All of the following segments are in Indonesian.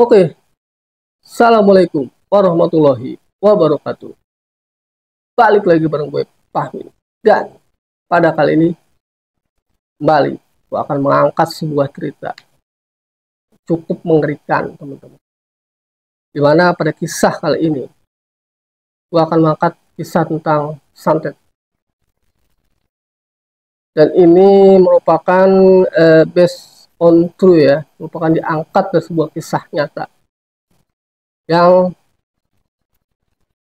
Oke, Assalamualaikum warahmatullahi wabarakatuh. Balik lagi bareng gue, Fahmi. Dan pada kali ini, kembali, gue akan mengangkat sebuah cerita cukup mengerikan, teman-teman. Dimana pada kisah kali ini, gue akan mengangkat kisah tentang santet. Dan ini merupakan based on true ya, merupakan diangkat dari sebuah kisah nyata yang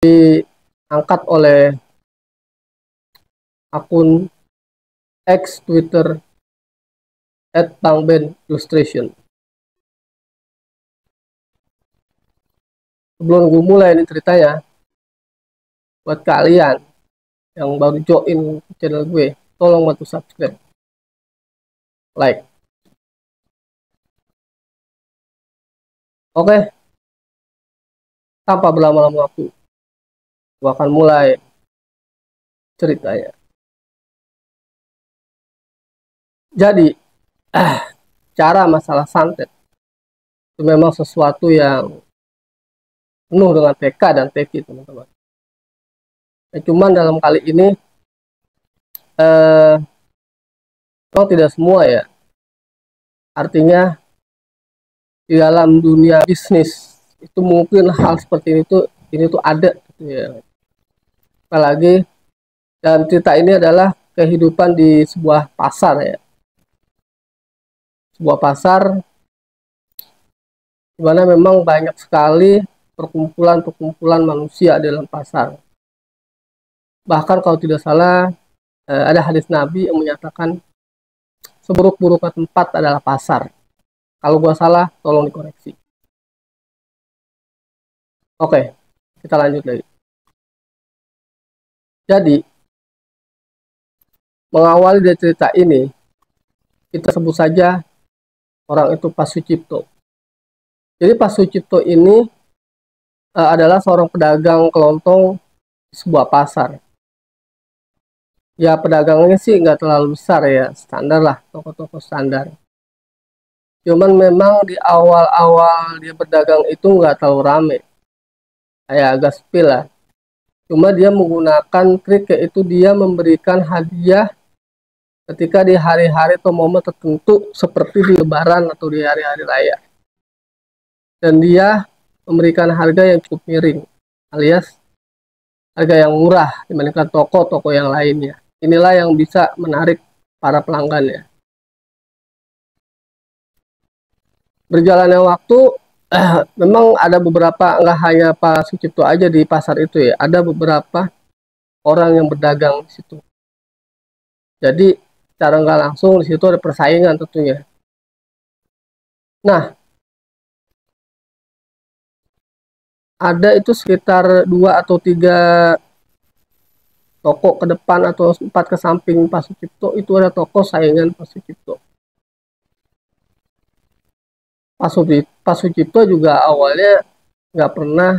diangkat oleh akun X Twitter @bangben_illustration. Sebelum gue mulai ini ceritanya, buat kalian yang baru join channel gue, tolong bantu subscribe, like. Oke, tanpa berlama-lama waktu, gue akan mulai ceritanya. Jadi, cara masalah santet itu memang sesuatu yang penuh dengan TK dan TK, teman-teman. Cuman dalam kali ini, memang tidak semua ya. Artinya, di dalam dunia bisnis itu mungkin hal seperti ini tuh ada gitu ya. Apalagi dalam cerita ini adalah kehidupan di sebuah pasar ya. Sebuah pasar di mana memang banyak sekali perkumpulan manusia dalam pasar. Bahkan kalau tidak salah ada hadis Nabi yang menyatakan seburuk-buruknya tempat adalah pasar. Kalau gua salah, tolong dikoreksi. Oke, kita lanjut lagi. Jadi, mengawali dari cerita ini, kita sebut saja orang itu Pak Sucipto. Jadi Pak Sucipto ini adalah seorang pedagang kelontong di sebuah pasar. Ya pedagangnya sih nggak terlalu besar ya, standar lah, toko-toko standar. Cuman memang di awal-awal dia berdagang itu nggak terlalu rame, kayak agak sepi lah. Cuma dia menggunakan trik yaitu dia memberikan hadiah ketika di hari-hari atau momen tertentu seperti di Lebaran atau di hari-hari raya. Dan dia memberikan harga yang cukup miring, alias harga yang murah dibandingkan toko-toko yang lainnya. Inilah yang bisa menarik para pelanggannya. Berjalannya waktu, memang ada beberapa, nggak hanya Pak Sucipto aja di pasar itu ya, ada beberapa orang yang berdagang di situ. Jadi secara nggak langsung di situ ada persaingan tentunya. Nah, ada itu sekitar 2 atau 3 toko ke depan atau 4 ke samping Pak Sucipto itu ada toko saingan Pak Sucipto. Pak Sucipto juga awalnya nggak pernah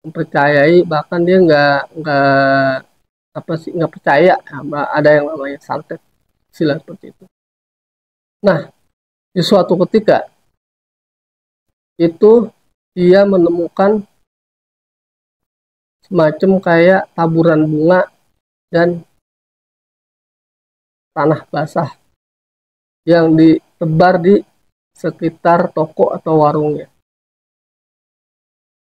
mempercayai, bahkan dia nggak percaya ada yang namanya santet, istilah seperti itu. Nah, di suatu ketika itu dia menemukan semacam kayak taburan bunga dan tanah basah yang ditebar di sekitar toko atau warungnya.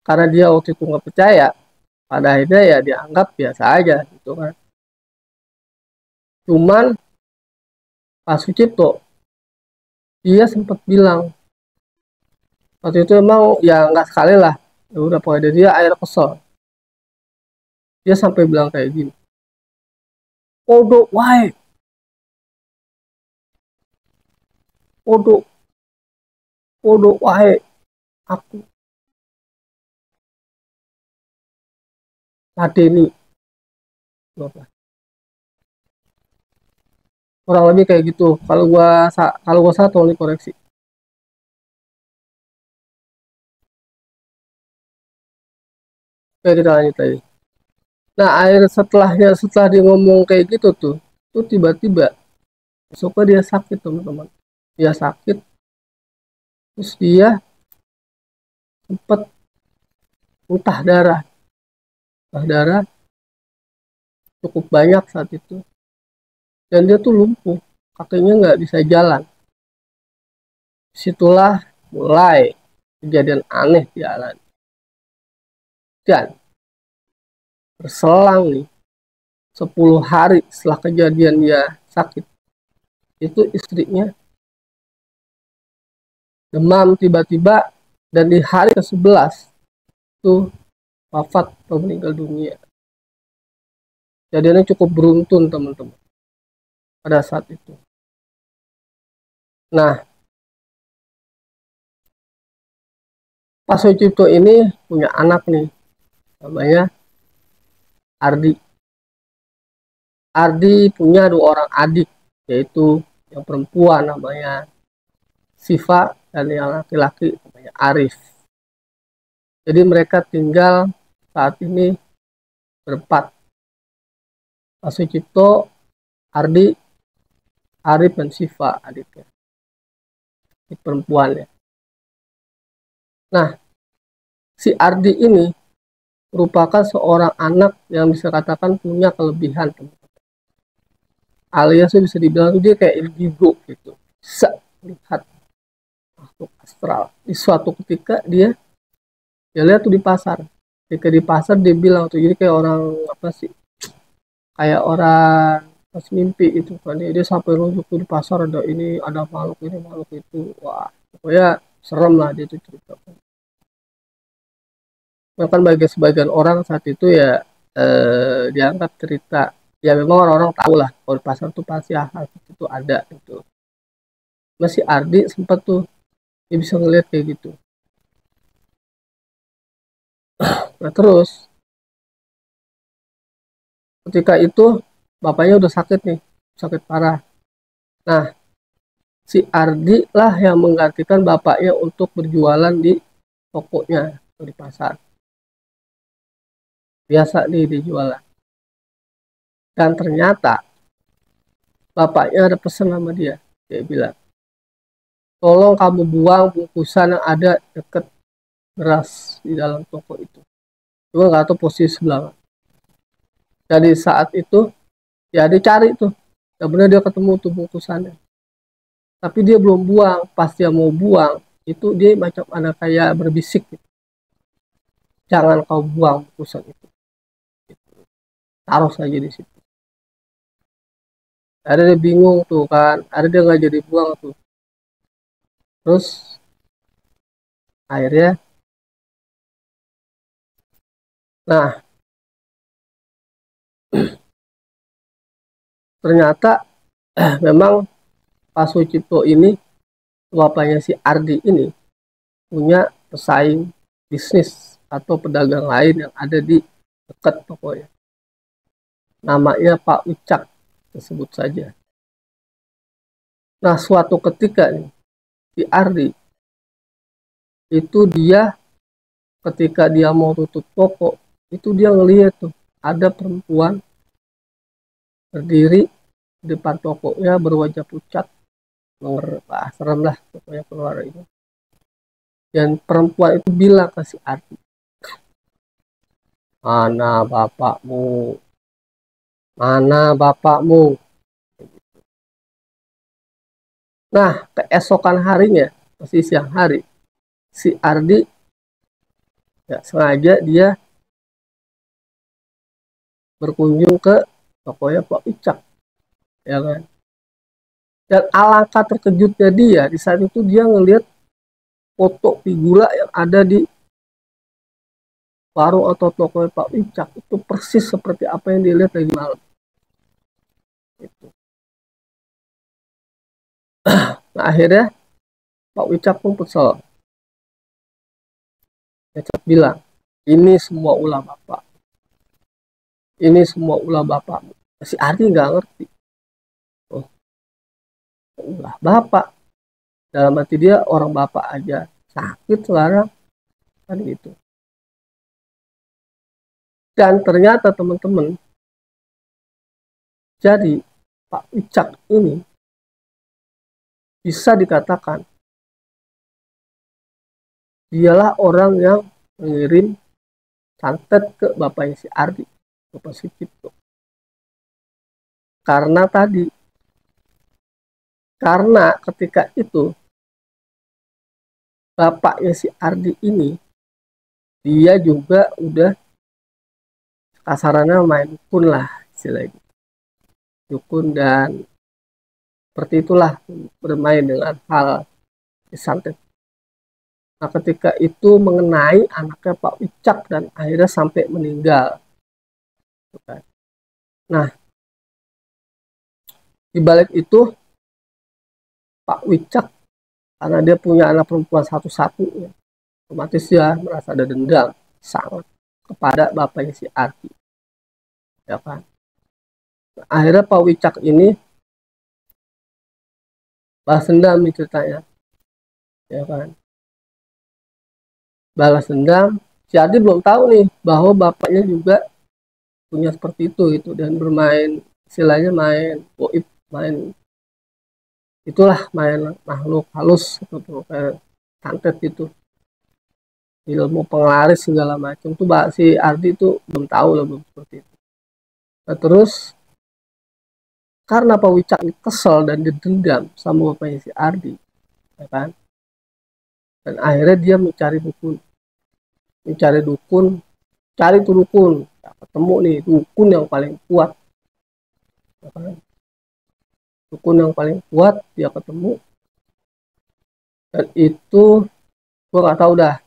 Karena dia waktu itu nggak percaya, pada akhirnya ya dianggap biasa aja gitu kan. Cuman Pak Sucipto dia sempat bilang waktu itu emang ya nggak sekali lah, ya udah pokoknya dia air kesel. Dia sampai bilang kayak gini, "Podo wae, podo podo wae aku ladeni." Kurang lebih kayak gitu. Kalau gua salah tolong dikoreksi. Oke, kita lanjut lagi. Nah, setelah dia ngomong kayak gitu tuh tiba-tiba besoknya dia sakit, teman-teman. Dia sakit, terus dia sempat muntah darah. Muntah darah cukup banyak saat itu. Dan dia tuh lumpuh, kakinya nggak bisa jalan. Disitulah mulai kejadian aneh dialami. Dan berselang nih 10 hari setelah kejadian dia sakit, itu istrinya demam tiba-tiba, dan di hari ke-11 itu wafat atau meninggal dunia. Kejadiannya cukup beruntun teman-teman pada saat itu. Nah, Pak Sucipto ini punya anak nih, namanya Ardi. Ardi punya 2 orang adik, yaitu yang perempuan namanya Siva dan yang laki-laki namanya Arif. Jadi mereka tinggal saat ini berempat. Pak Sucipto, Ardi, Arif, dan Siva adiknya. Ini perempuan ya. Nah, si Ardi ini merupakan seorang anak yang bisa katakan punya kelebihan, teman-teman. Alias bisa dibilang dia kayak indigo gitu, bisa melihat makhluk astral. Di suatu ketika dia lihat tuh di pasar. Ketika di pasar dia bilang tuh, jadi kayak orang apa sih? Kayak orang pas mimpi itu kan, dia sampai nunjuk tuh di pasar, ada ini, ada makhluk ini, makhluk itu. Wah, pokoknya serem lah dia tuh cerita. Bahkan bagi sebagian orang saat itu ya dianggap cerita, ya memang orang-orang tahu lah kalau di pasar tuh pasti hal itu ada gitu. Masih Ardi sempat tuh dia bisa ngeliat kayak gitu. Nah terus ketika itu bapaknya udah sakit nih, sakit parah. Nah si Ardi lah yang menggantikan bapaknya untuk berjualan di tokonya atau di pasar. Biasa nih dijualan. Dan ternyata bapaknya ada pesan sama dia. Dia bilang, tolong kamu buang bungkusan yang ada deket beras di dalam toko itu. Cuma nggak tahu posisi sebelah. Jadi saat itu ya dicari tuh. Ya benar dia ketemu tuh bungkusannya. Tapi dia belum buang. Pas dia mau buang, itu dia macam ada kayak berbisik gitu. Jangan kau buang bungkusan itu. Taruh saja di situ. Ada dia bingung tuh kan. Ada dia nggak jadi buang tuh. Terus akhirnya, nah ternyata memang Pak Sucipto ini, bapaknya si Ardi ini, punya pesaing bisnis atau pedagang lain yang ada di dekat tokonya. Namanya Pak Ucak, tersebut saja. Nah, suatu ketika nih, si Ardi itu dia ketika dia mau tutup toko, itu dia ngeliat tuh ada perempuan berdiri di depan tokonya berwajah pucat, serem lah pokoknya keluar itu. Dan perempuan itu bilang ke si Ardi, mana bapakmu? Mana bapakmu? Nah, keesokan harinya, masih siang hari, si Ardi ya sengaja dia berkunjung ke tokonya Pak Icak, ya kan? Dan alangkah terkejutnya dia di saat itu dia ngelihat foto figura yang ada di warung atau tokonya Pak Icak itu persis seperti apa yang dilihat lagi malam. Gitu. Nah akhirnya Pak Icak pun kesel. Icak bilang, ini semua ulah bapak. Ini semua ulah bapakmu. Si Ardi nggak ngerti. Oh, ulah bapak. Dalam hati dia orang bapak aja sakit sekarang kan gitu. Dan ternyata teman-teman, jadi Pak Icak ini bisa dikatakan dialah orang yang mengirim santet ke bapaknya si Ardi, Bapak Sucipto. Karena ketika itu bapaknya si Ardi ini, dia juga udah kasarannya main dukun lah istilahnya, dukun, dan seperti itulah, bermain dengan hal santet. Nah, ketika itu mengenai anaknya Pak Wicak dan akhirnya sampai meninggal. Nah, di balik itu Pak Wicak, karena dia punya anak perempuan satu-satu, ya, otomatis dia merasa ada dendam sangat kepada bapaknya si Ardi, ya kan. Nah, akhirnya Pak Wicak ini balas dendam nih ceritanya, ya kan. Balas dendam, si Ardi belum tahu nih bahwa bapaknya juga punya seperti itu gitu, dan bermain istilahnya main goib, main itulah, main makhluk halus gitu, kayak santet gitu, ilmu penglaris segala macam tuh si Ardi itu belum tahu lah, belum seperti itu. Nah, terus karena Pak Wicak kesel dan dendam sama bapaknya si Ardi, ya kan, dan akhirnya dia mencari dukun, cari tuh dukun, ya, ketemu nih dukun yang paling kuat, ya kan? Dukun yang paling kuat dia ketemu, dan itu gua nggak tahu dah,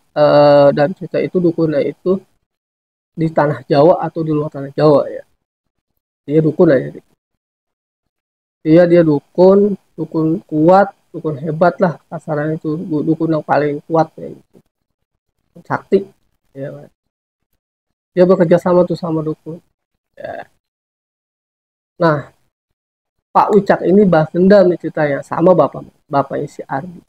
dan cerita itu dukunnya itu di tanah Jawa atau di luar tanah Jawa ya. Dia dukun aja. Dia dukun, dukun kuat, dukun hebat lah kasarannya, itu dukun yang paling kuat ya, gitu. Sakti, ya kan. Dia bekerja sama tuh sama dukun. Ya. Nah, Pak Wicak ini balas dendam nih ceritanya sama bapaknya si Ardi.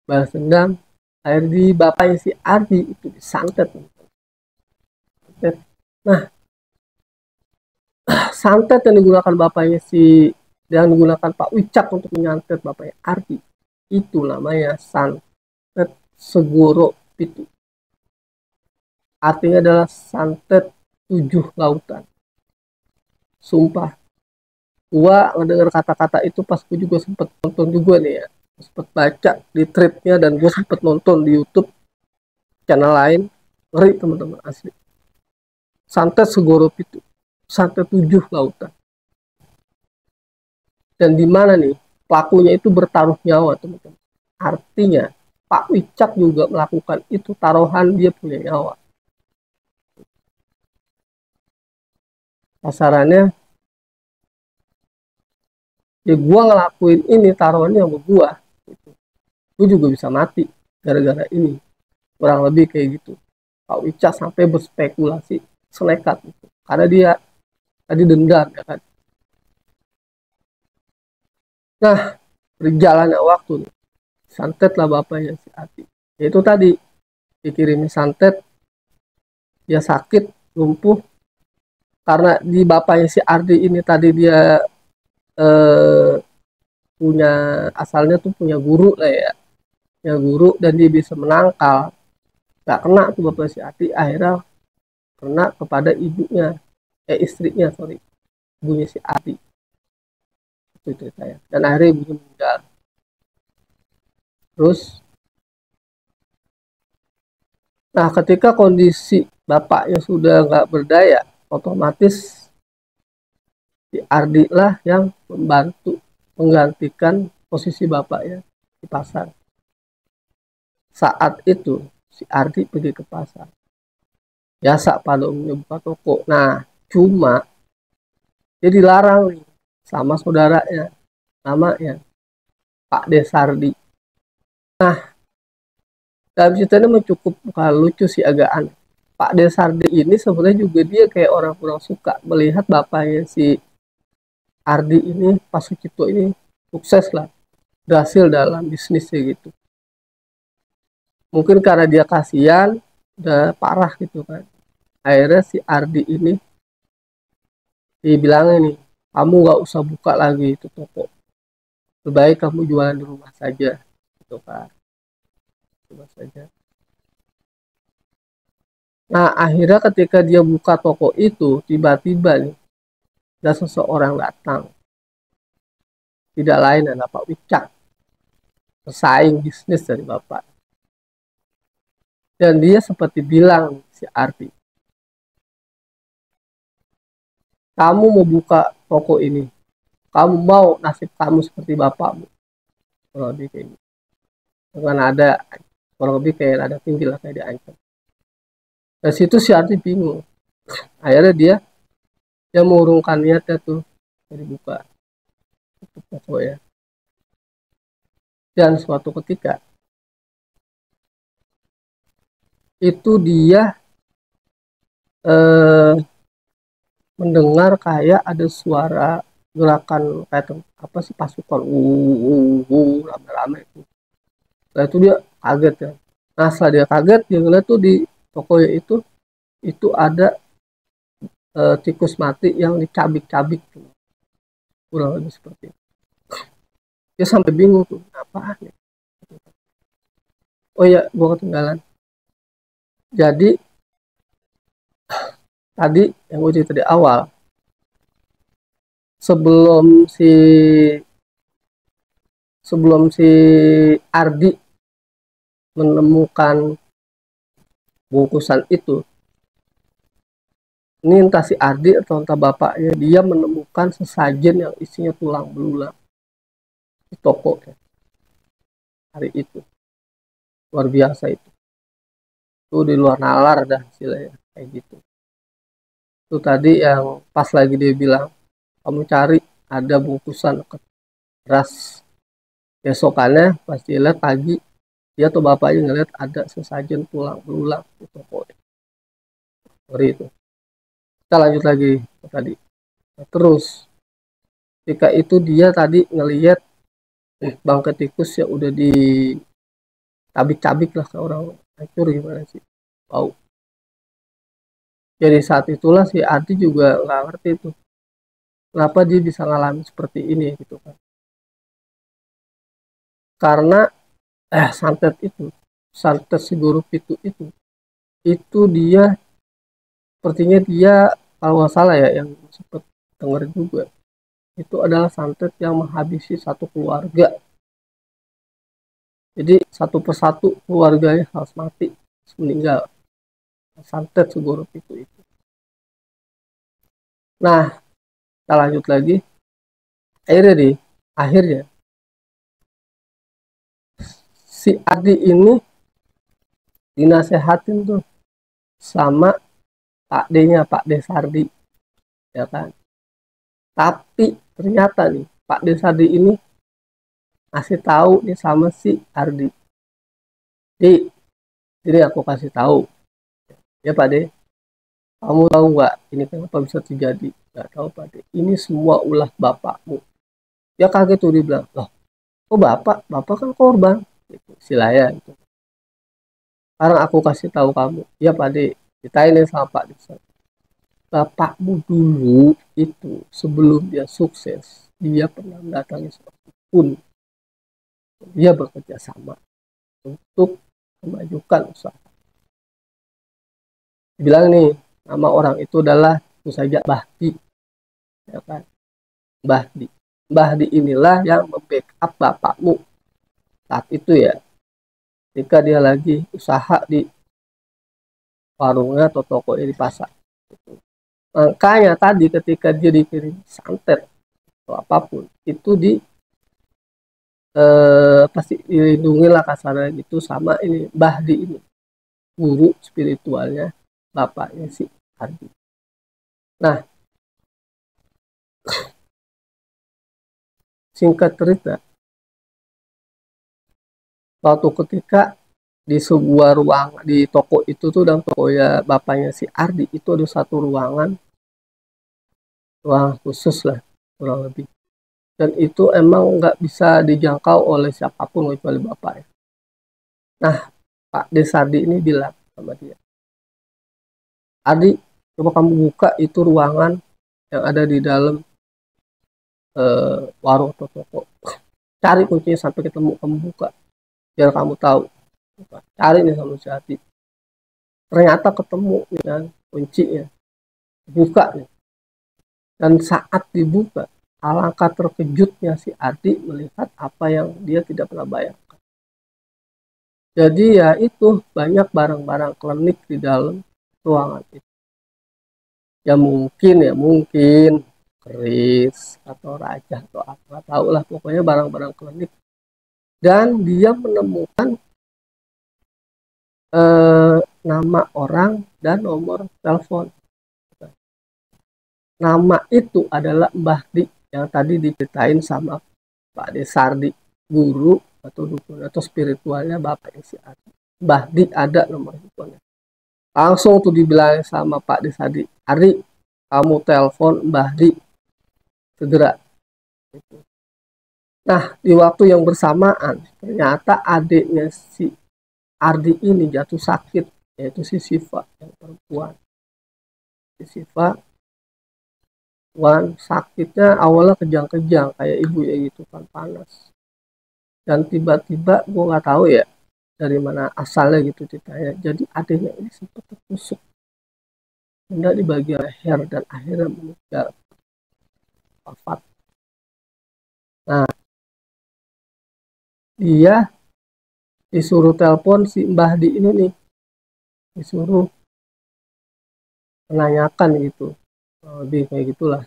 Balas dendam, akhirnya di bapaknya si Ardi itu disantet. Nah, santet yang digunakan Pak Wicak untuk menyantet bapaknya Ardi itu namanya santet Segoro Pitu. Artinya adalah santet 7 lautan. Sumpah, gua ngedenger kata-kata itu pas gua juga sempet nonton juga nih ya, sempet baca di threadnya, dan gua sempet nonton di YouTube channel lain. Ngeri teman-teman, asli. Santet Segoro Pitu, santet 7 lautan. Dan di mana nih pelakunya itu bertaruh nyawa, teman-teman. Artinya Pak Wicak juga melakukan itu, taruhan dia punya nyawa. Kasarannya, ya gua ngelakuin ini, taruhannya sama gua gitu. Gua juga bisa mati gara-gara ini, kurang lebih kayak gitu. Pak Wicak sampai berspekulasi senekat gitu, karena dia tadi dendam, ya kan. Nah, berjalannya waktu nih, santet lah bapaknya si Ati. Itu tadi dikirimi santet, dia sakit, lumpuh, karena di bapaknya si Ardi ini tadi dia eh, punya, asalnya tuh punya guru lah ya, punya guru, dan dia bisa menangkal. Gak kena tuh bapak si Ardi, akhirnya kena kepada istrinya, sorry, ibunya si Ardi, itu ceritanya. Dan akhirnya ibunya meninggal. Terus, nah ketika kondisi bapaknya sudah nggak berdaya, otomatis si Ardi lah yang membantu menggantikan posisi bapaknya di pasar. Saat itu si Ardi pergi ke pasar, biasa pada umumnya buka toko. Nah, cuma dia dilarang nih sama saudaranya, namanya Pak Desardi. Nah, dalam cerita ini cukup lucu sih, agak aneh. Pak Desardi ini sebenarnya juga dia kayak orang kurang suka melihat bapaknya si Ardi ini, Pak Sucipto ini, sukses lah, berhasil dalam bisnisnya gitu. Mungkin karena dia kasihan, udah parah gitu kan. Akhirnya si Ardi ini dibilangnya nih, kamu gak usah buka lagi itu toko, lebih baik kamu jualan di rumah saja, gitu kan, rumah saja. Nah, akhirnya ketika dia buka toko itu, tiba-tiba nih, ada seseorang datang. Tidak lain adalah Pak Wicak, pesaing bisnis dari Bapak. Dan dia seperti bilang si Ardi, kamu mau buka toko ini, kamu mau nasib kamu seperti bapakmu. Kurang lebih kayak gitu. Dengan ada, kurang lebih kayak ada tinggi lah kayak diancam. Dari situ si Ardi bingung. Akhirnya dia mengurungkan niatnya tuh dari buka toko ya. Dan suatu ketika itu dia eh, mendengar kayak ada suara gerakan kayak apa sih pasukan rame-rame itu. Nah itu dia kaget ya. Nah setelah dia kaget dia ngeliat tuh di toko itu ada tikus mati yang dicabik-cabik tuh. Kurang lebih seperti itu. Dia sampai bingung tuh apaan ya. Oh iya gua ketinggalan. Jadi tadi yang gue cerita di awal sebelum si Ardi menemukan bungkusan itu, ini entah si Ardi atau entah bapaknya, dia menemukan sesajen yang isinya tulang belulang di toko ya, hari itu. Luar biasa itu. Itu di luar nalar dah istilahnya kayak gitu. Itu tadi yang pas lagi dia bilang kamu cari ada bungkusan keras. Besokannya pas dia lihat pagi, dia tuh bapaknya ngeliat ada sesajen tulang belulang di toko. Ngeri itu. Kita lanjut lagi tadi. Nah, terus ketika itu dia tadi ngelihat bangkai tikus ya udah dicabik-cabik lah ke orang hancur gimana sih bau. Jadi saat itulah si Adi juga nggak ngerti tuh kenapa dia bisa ngalamin seperti ini gitu kan. Karena santet si guru itu dia sepertinya dia kalau nggak salah ya yang sempat denger juga itu adalah santet yang menghabisi satu keluarga. Jadi satu persatu keluarganya harus mati, harus meninggal. Santet segoro itu. Nah, kita lanjut lagi. Akhirnya si Adi ini dinasehatin tuh sama Pak D-nya, Pak D Sardi, ya kan. Tapi ternyata nih Pak D Sardi ini ngasih tahu nih sama si Ardi. Di, jadi aku kasih tahu, ya Pak D, kamu tahu nggak ini kenapa bisa terjadi? Nggak tahu Pak D. Ini semua ulah bapakmu. Ya kaget tuh dia bilang, loh, kok bapak kan korban. Gitu, silaya gitu. Sekarang aku kasih tahu kamu, ya Pak D, ditanya sama Pak D. Bapakmu dulu itu sebelum dia sukses, dia pernah mendatangi seorang pun dia bekerja sama untuk memajukan usaha. Bilang nih, nama orang itu adalah tentu saja Bahdi, ya kan? Bahdi. Bahdi inilah yang membackup bapakmu saat itu ya, ketika dia lagi usaha di warungnya atau toko di pasar. Makanya tadi ketika dia dikirim santet atau apapun, itu pasti dilindungi lah kasarnya gitu sama ini Bahdi ini, guru spiritualnya bapaknya si Ardi. Nah, singkat cerita, waktu ketika di sebuah ruang di toko itu tuh dan toko ya bapaknya si Ardi itu ada satu ruang khusus lah kurang lebih. Dan itu emang nggak bisa dijangkau oleh siapapun kecuali bapaknya. Nah, Pak Desardi ini bilang sama dia, Ardi, coba kamu buka itu ruangan yang ada di dalam warung atau toko. Cari kuncinya sampai ketemu, kamu buka biar kamu tahu. Cari nih sama si Ardi. Ternyata ketemu nih kan kuncinya, buka nih. Dan saat dibuka, alangkah terkejutnya si Adi melihat apa yang dia tidak pernah bayangkan. Jadi ya itu banyak barang-barang klinik di dalam ruangan itu. Ya mungkin keris atau raja atau apa, tahu lah, pokoknya barang-barang klinik. Dan dia menemukan nama orang dan nomor telepon. Nama itu adalah Mbah Di yang tadi diceritain sama Pak Desardi, guru atau dukun atau spiritualnya Bapak si Adi. Mbah Di ada nomor teleponnya. Langsung tuh dibilang sama Pak Desardi, Ari, kamu telepon Mbah Di segera. Nah, di waktu yang bersamaan, ternyata adiknya si Ardi ini jatuh sakit, yaitu si Siva yang perempuan. Si Siva sakitnya awalnya kejang-kejang kayak ibu ya gitu kan, panas. Dan tiba-tiba gue nggak tahu ya dari mana asalnya gitu ceritanya. Jadi adiknya ini sempat tertusuk benda di bagian leher dan akhirnya meninggal, wafat. Nah, dia disuruh telepon si Mbah Di ini nih, disuruh menanyakan gitu, lebih kayak gitulah.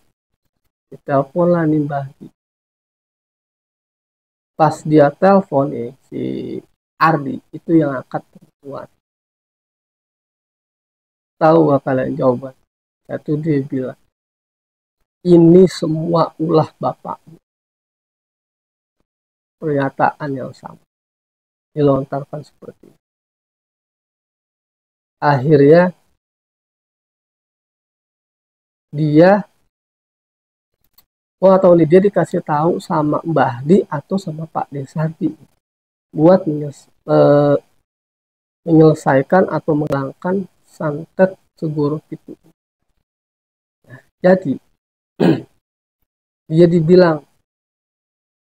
Ditelepon lah nih Mbah Di. Pas dia telepon nih si Ardi itu yang angkat perempuan. Tahu gak kalian jawaban? Satu dia bilang, ini semua ulah bapak. Pernyataan yang sama dilontarkan seperti itu. Akhirnya dia, gua tahu nih, dia dikasih tahu sama Mbah Di atau sama Pak Desardi buat menyelesaikan atau menghilangkan santet segoro itu. Nah, jadi dia dibilang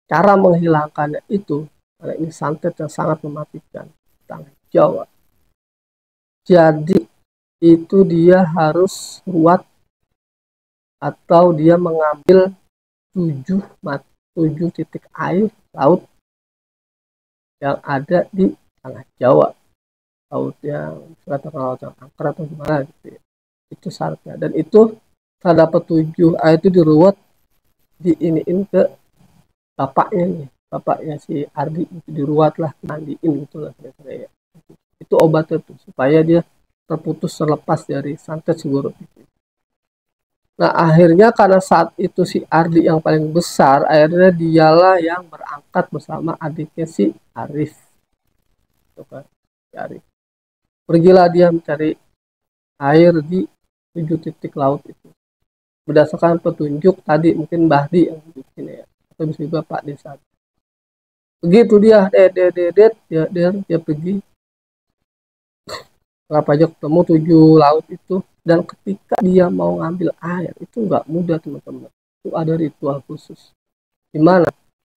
cara menghilangkannya itu, karena ini santet yang sangat mematikan, tanggung jawab. Jadi itu dia harus ruat atau dia mengambil 7 titik air laut yang ada di Tanah Jawa, laut yang terkenal laut yang angker atau gimana gitu ya. Itu syaratnya. Dan itu saya dapat 7 air itu diruat, diiniin ke bapaknya nih, bapaknya si Ardi itu diruat lah, mandiin gitu lah kira-kira ya. Itu obatnya tuh supaya dia terlepas dari santet segoro itu. Nah akhirnya karena saat itu si Ardi yang paling besar, akhirnya dialah yang berangkat bersama adiknya si Arif. Itu kan, si Arif. Pergilah dia mencari air di 7 titik laut itu. Berdasarkan petunjuk tadi mungkin Bahdi yang bikin ya, atau bisa juga Pak Desa. Begitu dia, dia pergi. Berapa aja ketemu 7 laut itu. Dan ketika dia mau ngambil air, itu nggak mudah teman-teman. Itu ada ritual khusus. Dimana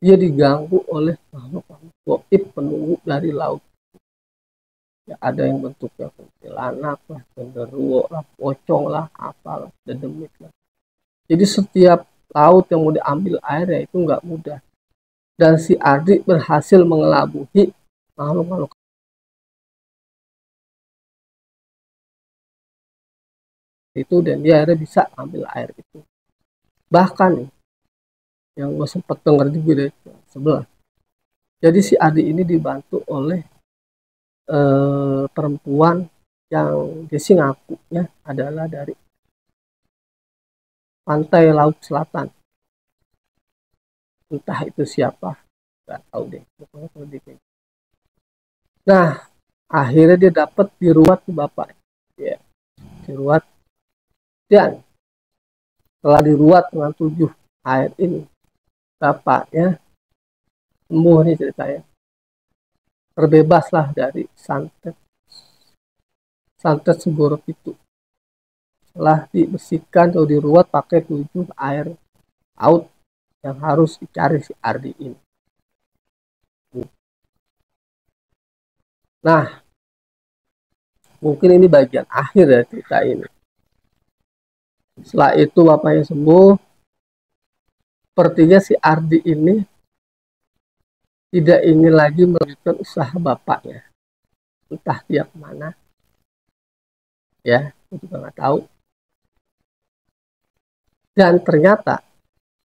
dia diganggu oleh makhluk-makhluk goib penunggu dari laut. Ya, ada yang bentuknya kuntilanak lah, genderuwo lah, pocong lah, apalah, dedemit lah. Jadi setiap laut yang mau diambil airnya itu nggak mudah. Dan si Ardi berhasil mengelabuhi makhluk-makhluk itu dan dia akhirnya bisa ambil air itu. Bahkan nih, yang gue sempet denger juga dari sebelah. Jadi si Ardi ini dibantu oleh perempuan yang dia sih ngakunya adalah dari pantai laut selatan. Entah itu siapa, nggak tahu deh. Pokoknya kalau dia kayak. Nah, akhirnya dia dapat diruat ke bapak. Ya, diruat. Dan setelah diruat dengan 7 air ini, bapaknya sembuh nih ceritanya. Terbebaslah dari santet segorok itu. Setelah dibersihkan atau diruat pakai 7 air laut yang harus dicari si Ardi ini. Nah, Mungkin ini bagian akhir ya cerita ini. Setelah itu bapaknya sembuh, sepertinya si Ardi ini tidak ingin lagi melanjutkan usaha bapaknya. Entah dia kemana, ya, aku juga nggak tahu. Dan ternyata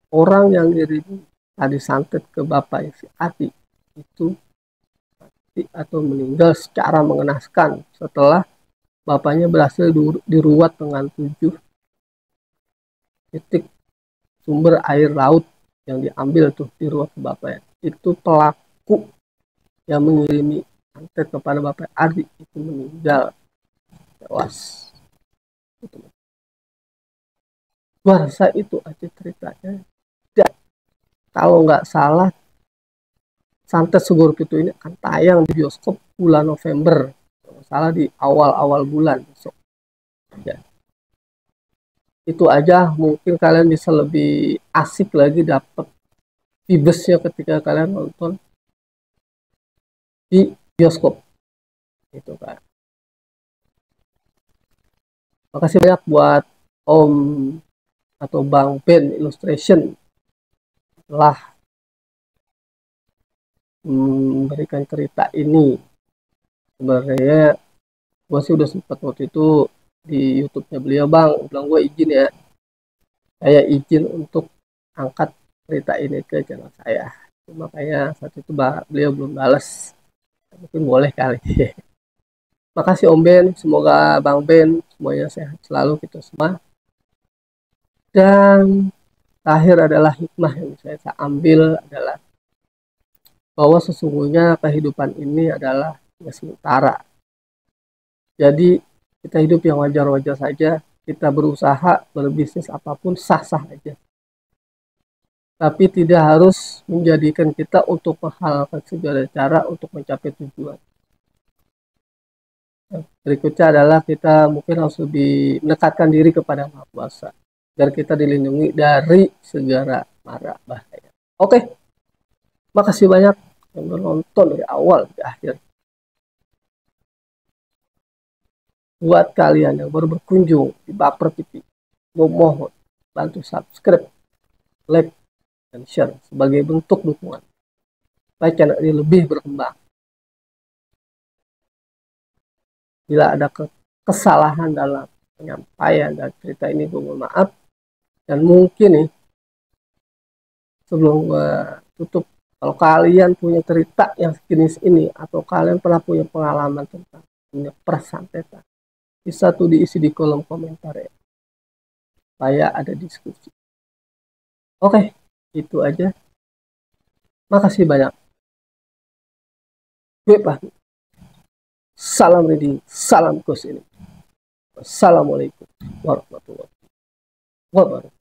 orang yang ngirim tadi santet ke bapaknya si Ardi itu mati atau meninggal secara mengenaskan setelah bapaknya berhasil diruat dengan 7 titik sumber air laut yang diambil tuh diruat ke bapaknya. Itu pelaku yang mengirimi santet kepada bapak Ardi itu meninggal tewas. Gua rasa itu aja ceritanya. Dan kalau nggak salah santet Segoro Kidul ini akan tayang di bioskop bulan November. Kalau nggak salah di awal-awal bulan besok. Ya. Itu aja, mungkin kalian bisa lebih asik lagi dapat vibesnya ketika kalian nonton di bioskop. Gitu kan. Makasih banyak buat Om atau Bang Ben Illustration telah memberikan cerita ini. Sebenarnya gue sih udah sempat waktu itu di YouTube-nya beliau, Bang, bilang gue izin ya, saya izin untuk angkat cerita ini ke channel saya. Makanya saat itu beliau belum balas, mungkin boleh kali. Makasih Om Ben, semoga Bang Ben semuanya sehat selalu kita semua. Dan terakhir adalah hikmah yang saya ambil adalah bahwa sesungguhnya kehidupan ini adalah ya sementara. Jadi kita hidup yang wajar-wajar saja, kita berusaha berbisnis apapun sah-sah aja. Tapi tidak harus menjadikan kita untuk menghalalkan segala cara untuk mencapai tujuan. Berikutnya adalah kita mungkin harus lebih mendekatkan diri kepada Maha Kuasa agar kita dilindungi dari segala mara bahaya. Oke, makasih banyak yang menonton dari awal ke akhir. Buat kalian yang baru berkunjung di Baper TV, mohon bantu subscribe, like, dan share sebagai bentuk dukungan supaya channel ini lebih berkembang. Bila ada kesalahan dalam penyampaian dan cerita ini, gue mohon maaf. Dan mungkin nih, sebelum gue tutup, kalau kalian punya cerita yang sejenis ini atau kalian pernah punya pengalaman tentang punya persantetan, bisa tuh diisi di kolom komentar ya, supaya ada diskusi. Oke, itu aja. Makasih banyak. Gue pahmi. Salam reading, salam kos ini. Assalamualaikum warahmatullahi wabarakatuh.